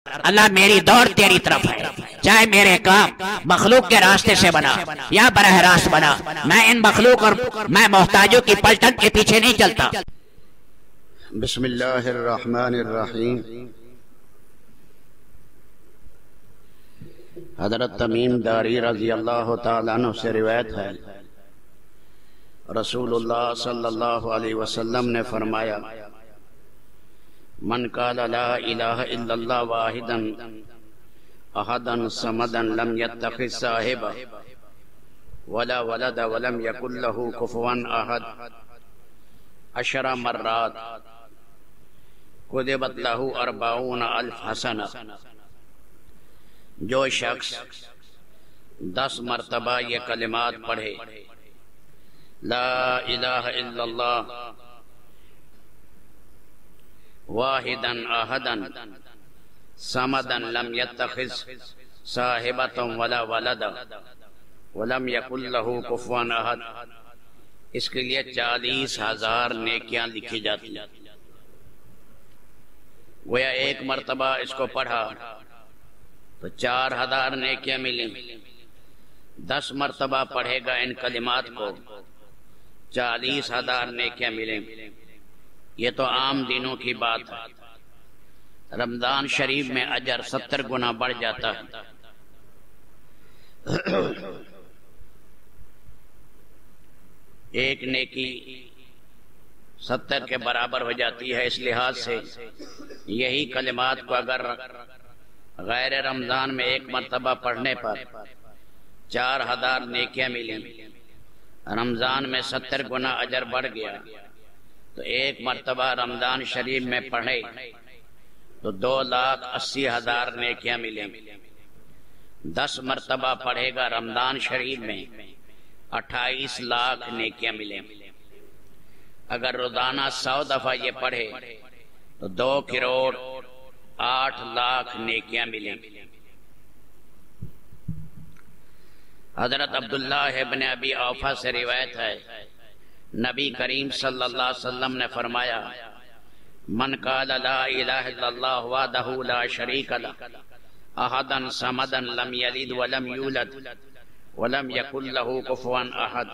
اللہ میری دوڑ تیری طرف ہے، چاہے میرے کام مخلوق کے راستے سے بنا یا براہ راست بنا، میں ان مخلوق اور میں محتاجوں کی پلٹن کے پیچھے نہیں چلتا۔ بسم اللہ الرحمن الرحیم۔ حضرت تمیم داری رضی اللہ تعالیٰ عنہ سے روایت ہے، رسول اللہ صلی اللہ علیہ وسلم نے فرمایا، من قال لا الہ الا اللہ واحدا احدا صمدا لم يتخذ صاحبا ولا ولد ولم يكن له كفوا احد 10 مرات كتبت له 40,000 حسنہ۔ جو شخص 10 مرتبہ یہ کلمات پڑھے، لا الہ الا اللہ واحدا احدا صمدا لم يتخذ صاحبة ولا ولدا ولم يكن له كفوا احد، اس کے لیے 40,000 نیکیاں لکھی جاتی ہیں۔ گویا ایک مرتبہ اس کو پڑھا تو 4,000 نیکیاں ملیں، 10 مرتبہ پڑھے گا ان کلمات کو 40,000 نیکیاں ملیں۔ یہ تو عام دنوں کی بات ہے، رمضان شریف میں اجر 70 گنا بڑھ جاتا ہے۔ ایک نیکی 70 کے برابر ہو جاتی ہے۔ اس لحاظ سے یہی کلمات کو اگر غیر رمضان میں ایک مرتبہ پڑھنے پر 4,000 نیکیاں ملیں، رمضان میں 70 گنا اجر بڑھ گیا، تو ایک مرتبہ رمضان شریف میں پڑھے تو 2,80,000 نیکیاں ملیں۔ 10 مرتبہ پڑھے گا رمضان شریف میں 28 لاکھ نیکیاں ملیں۔ اگر روزانہ 100 دفعہ یہ پڑھے تو 2,08,00,000 نیکیاں ملیں۔ حضرت عبداللہ ابن ابی اوفا سے روایت ہے، نبی کریم صلی اللہ علیہ وسلم نے فرمایا، من قال لا الہ الا اللہ وحدہ لا شریک لہ احدا صمدا لم یلد ولم یولد ولم یکن لہ کفوا احد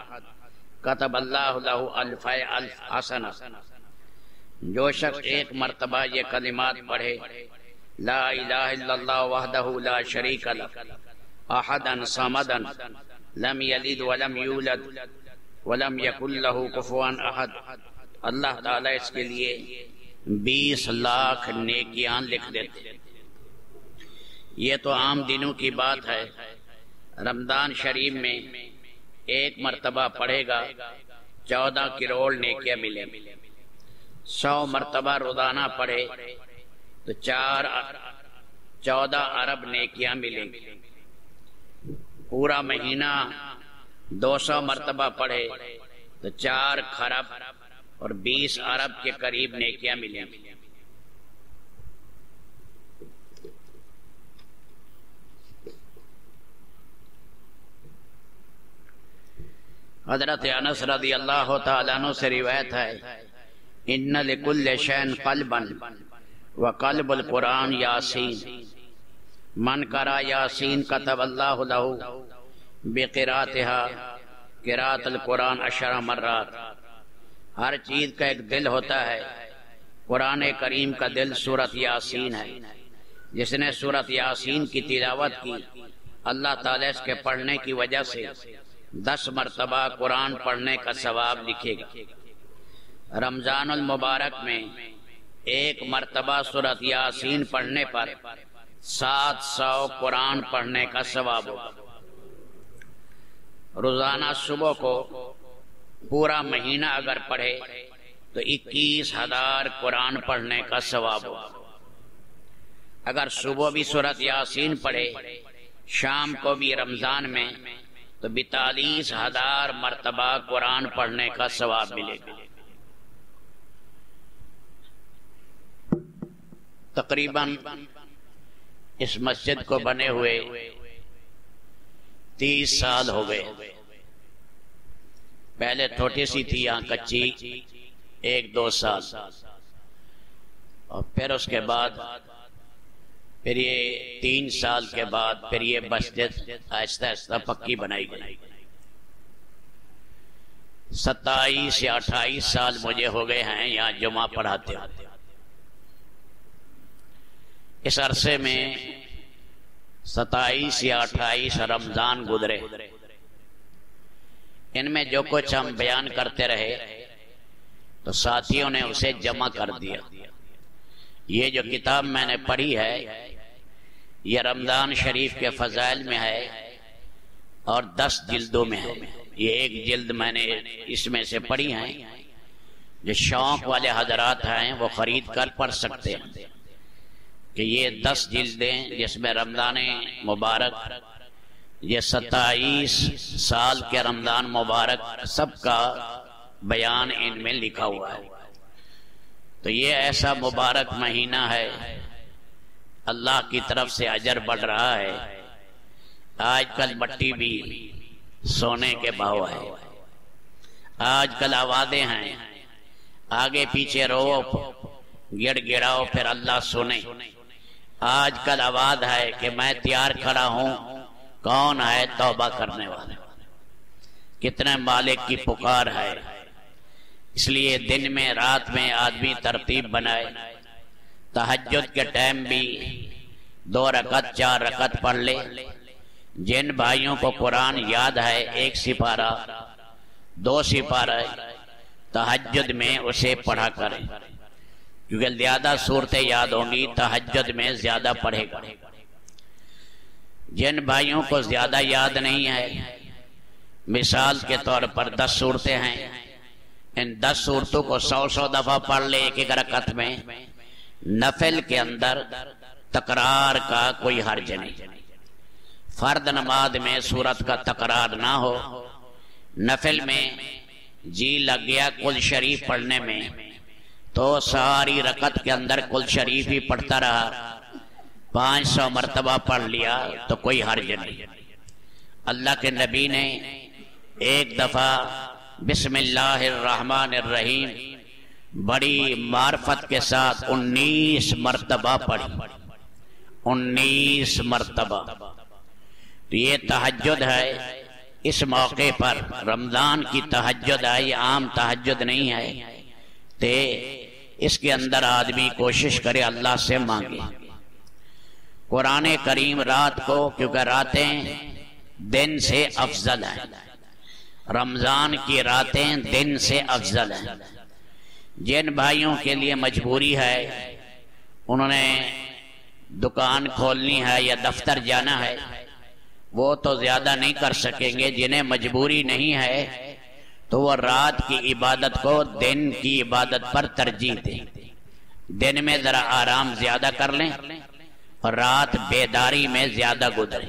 کتب اللہ لہ 1,000 حسنہ۔ جو شخص ایک مرتبہ یہ کلمات پڑھے، لا الہ الا اللہ وحدہ لا شریک لہ احدا صمدا لم یلد ولم یولد ولم یکن لہ کفوا احد، اللہ تعالیٰ اس کے لیے 20 لاکھ نیکیاں لکھ دیتے۔ یہ تو عام دنوں کی بات ہے، رمضان شریف میں ایک مرتبہ پڑھے گا 14 کروڑ نیکیاں ملیں۔ 100 مرتبہ روزانہ پڑھے تو 14 ارب نیکیاں ملیں۔ پورا مہینہ 200 مرتبہ پڑھے تو 4 خرب اور 20 ارب کے قریب نیکیاں ملیں۔ حضرت انس رضی اللہ تعالیٰ عنہ سے روایت ہے، ان لکل شیء قلبا وقلب القرآن یاسین، من قرأ یاسین کتب اللہ لہ بقراءتها قراءت القرآن 10 مرات۔ ہر چیز کا ایک دل ہوتا ہے، قرآن کریم کا دل سورۃ یاسین ہے۔ جس نے سورۃ یاسین کی تلاوت کی، اللہ تعالیٰ اس کے پڑھنے کی وجہ سے 10 مرتبہ قرآن پڑھنے کا ثواب لکھے گا۔ رمضان المبارک میں ایک مرتبہ سورۃ یاسین پڑھنے پر 700 قرآن پڑھنے کا ثواب ہوگا۔ روزانہ صبح کو پورا مہینہ اگر پڑھے تو 21,000 قرآن پڑھنے کا ثواب ہوگا۔ اگر صبح بھی سورۃ یاسین پڑھے، شام کو بھی رمضان میں، تو 42,000 مرتبہ قرآن پڑھنے کا ثواب ملے گا۔ تقریباً اس مسجد کو بنے ہوئے 30 سال ہو گئے۔ پہلے چھوٹی سی تھی، یہاں کچی 1-2 سال، اور پھر اس کے بعد پھر یہ 3 سال کے بعد پھر یہ مسجد آہستہ آہستہ پکی بنائی گئی۔ 27 یا 28 سال مجھے ہو گئے ہیں یہاں جمعہ پڑھاتے ہوتے۔ اس عرصے میں 27 یا 28 رمضان گزرے، ان میں جو کچھ ہم بیان کرتے رہے تو ساتھیوں نے اسے جمع کر دیا۔ یہ جو کتاب میں نے پڑھی ہے یہ رمضان شریف کے فضائل میں ہے اور 10 جلدوں میں ہے۔ یہ ایک جلد میں نے اس میں سے پڑھی ہیں، جو شوق والے حضرات ہیں وہ خرید کر پڑھ سکتے ہیں کہ یہ 10 جلدیں جس میں رمضان مبارک، یہ 27 سال کے رمضان مبارک سب کا بیان ان میں لکھا ہوا ہے۔ تو یہ ایسا مبارک مہینہ ہے، اللہ کی طرف سے اجر بڑھ رہا ہے۔ آج کل مٹی بھی سونے کے بھاؤ ہے، آج کل آوازیں ہیں، آگے پیچھے رو گڑ گڑاؤ پھر اللہ سنے۔ آج کل آواز ہے کہ میں تیار کھڑا ہوں، کون ہے توبہ کرنے والا، کتنے مالک کی پکار ہے۔ اس لیے دن میں رات میں آدمی ترتیب بنائے، تہجد کے ٹائم بھی 2 رکعت 4 رکعت پڑھ لے۔ جن بھائیوں کو قرآن یاد ہے 1 سپارہ 2 سپارہ تہجد میں اسے پڑھا کریں، کیونکہ زیادہ صورتیں یاد ہوں گی تہجد میں زیادہ پڑھے گا۔ جن بھائیوں کو زیادہ یاد نہیں ہے، مثال کے طور پر 10 صورتیں ہیں، ان 10 صورتوں کو 100 دفعہ پڑھ لے ایک رکعت میں۔ نفل کے اندر تکرار کا کوئی حرج نہیں، فرد نماز میں سورت کا تکرار نہ ہو، نفل میں جی لگ گیا کل شریف پڑھنے میں تو ساری رکعت کے اندر کل شریف ہی پڑھتا رہا، 500 مرتبہ پڑھ لیا تو کوئی حرج نہیں۔ اللہ کے نبی نے ایک دفعہ بسم اللہ الرحمن الرحیم بڑی معرفت کے ساتھ 19 مرتبہ پڑھی، 19 مرتبہ۔ تو یہ تہجد ہے، اس موقع پر رمضان کی تہجد ہے، یہ عام تہجد نہیں ہے، تو اس کے اندر آدمی کوشش کرے اللہ سے مانگے۔ قرآن کریم رات کو، کیونکہ راتیں دن سے افضل ہیں، رمضان کی راتیں دن سے افضل ہیں۔ جن بھائیوں کے لیے مجبوری ہے، انہوں نے دکان کھولنی ہے یا دفتر جانا ہے، وہ تو زیادہ نہیں کر سکیں گے۔ جنہیں مجبوری نہیں ہے تو وہ رات کی عبادت کو دن کی عبادت پر ترجیح دیں، دن میں ذرا آرام زیادہ کر لیں اور رات بیداری میں زیادہ گزرے۔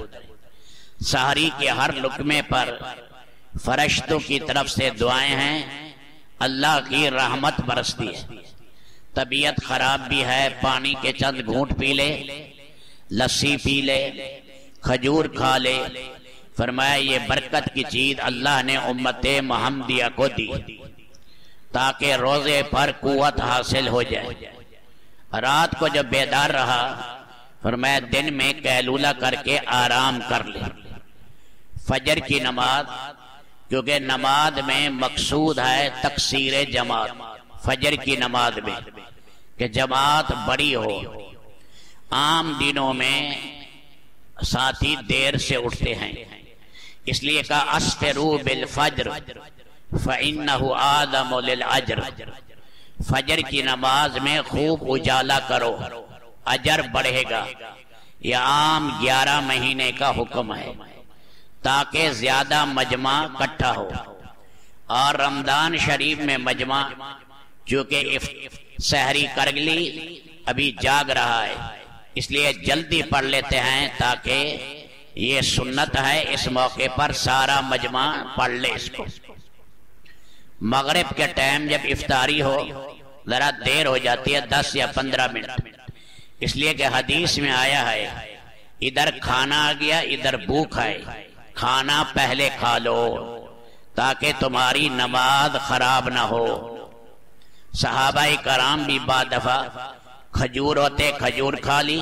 سحری کے ہر لقمے پر فرشتوں کی طرف سے دعائیں ہیں، اللہ کی رحمت برستی ہے۔ طبیعت خراب بھی ہے، پانی کے چند گھونٹ پی لے، لسی پی لے، کھجور کھا لے، فرمایا یہ برکت کی چیز اللہ نے امت محمدیہ کو دی تاکہ روزے پر قوت حاصل ہو جائے۔ رات کو جب بیدار رہا، فرمایا دن میں قیلولہ کر کے آرام کر لے۔ فجر کی نماز، کیونکہ نماز میں مقصود ہے تکثیر جماعت، فجر کی نماز میں کہ جماعت بڑی ہو۔ عام دنوں میں ساتھی دیر سے اٹھتے ہیں، اس لیے کہا اسفروا بالفجر فإنہ آدم للأجر، فجر کی نماز میں خوب اجالا کرو، اجر بڑھے گا۔ یہ عام 11 مہینے کا حکم ہے تاکہ زیادہ مجمع اکٹھا ہو۔ اور رمضان شریف میں مجمع چونکہ سحری کر لی، ابھی جاگ رہا ہے، اس لیے جلدی پڑھ لیتے ہیں تاکہ یہ سنت ہے، اس موقع پر سارا مجمع پڑھ لے اس کو۔ مغرب کے ٹائم جب افطاری ہو ذرا دیر ہو جاتی ہے، 10 یا 15 منٹ، اس لیے کہ حدیث میں آیا ہے ادھر کھانا آ گیا ادھر بھوک ہے، کھانا پہلے کھا لو تاکہ تمہاری نماز خراب نہ ہو۔ صحابہ کرام بھی بعد دفعہ کھجور ہوتے کھجور کھا لی،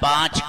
5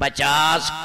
50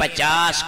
50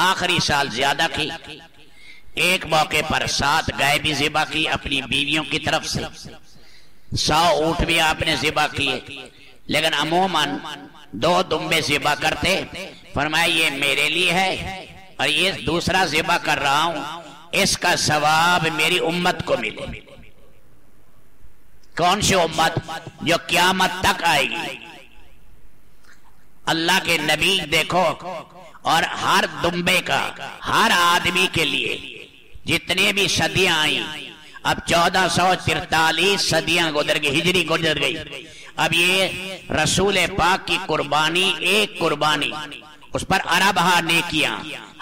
آخری سال زیادہ کی، ایک موقع پر 7 گائے بھی ذبح کی اپنی بیویوں کی طرف سے، 100 اونٹ بھی آپ نے ذبح کیے، لیکن عموماً 2 دمبے ذبح کرتے۔ فرمایا یہ میرے لیے ہے اور یہ دوسرا ذبح کر رہا ہوں، اس کا ثواب میری امت کو ملے۔ کون سی امت؟ جو قیامت تک آئے گی۔ اللہ کے نبی دیکھو، اور ہر دمبے کا ہر آدمی کے لیے جتنے بھی صدیاں آئیں، اب 1443 صدیاں گزر گئی، ہجری گزر گئی، اب یہ رسول پاک کی قربانی، ایک قربانی، اس پر ارب ہا نیکیاں،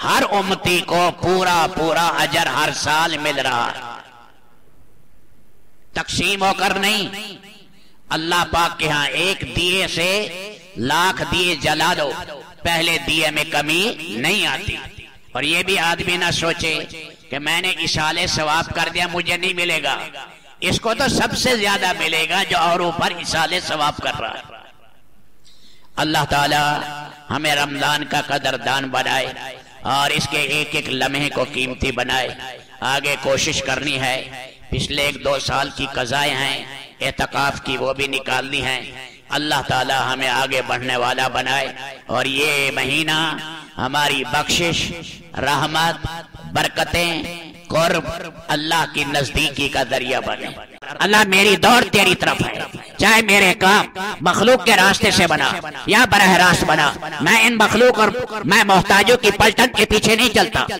ہر امتی کو پورا پورا اجر ہر سال مل رہا ہے، تقسیم ہو کر نہیں۔ اللہ پاک کے ہاں ایک دیے سے لاکھ دیے جلا دو، پہلے دیے میں کمی نہیں آتی۔ اور یہ بھی آدمی نہ سوچے کہ میں نے اشالے ثواب کر دیا مجھے نہیں ملے گا، اس کو تو سب سے زیادہ ملے گا جو اوروں پر اشالے ثواب کر رہا ہے۔ اللہ تعالی ہمیں رمضان کا قدردان بنائے اور اس کے ایک ایک لمحے کو قیمتی بنائے۔ آگے کوشش کرنی ہے، پچھلے 1-2 سال کی قضائیں ہیں اعتکاف کی، وہ بھی نکالنی ہیں۔ اللہ تعالی ہمیں آگے بڑھنے والا بنائے اور یہ مہینہ ہماری بخشش، رحمت، برکتیں، قرب، اللہ کی نزدیکی کا ذریعہ بنے۔ اللہ میری دوڑ تیری طرف ہے، چاہے میرے کام مخلوق کے راستے سے بنا یا براہ راست بنا، میں ان مخلوق اور میں محتاجوں کی پلٹن کے پیچھے نہیں چلتا۔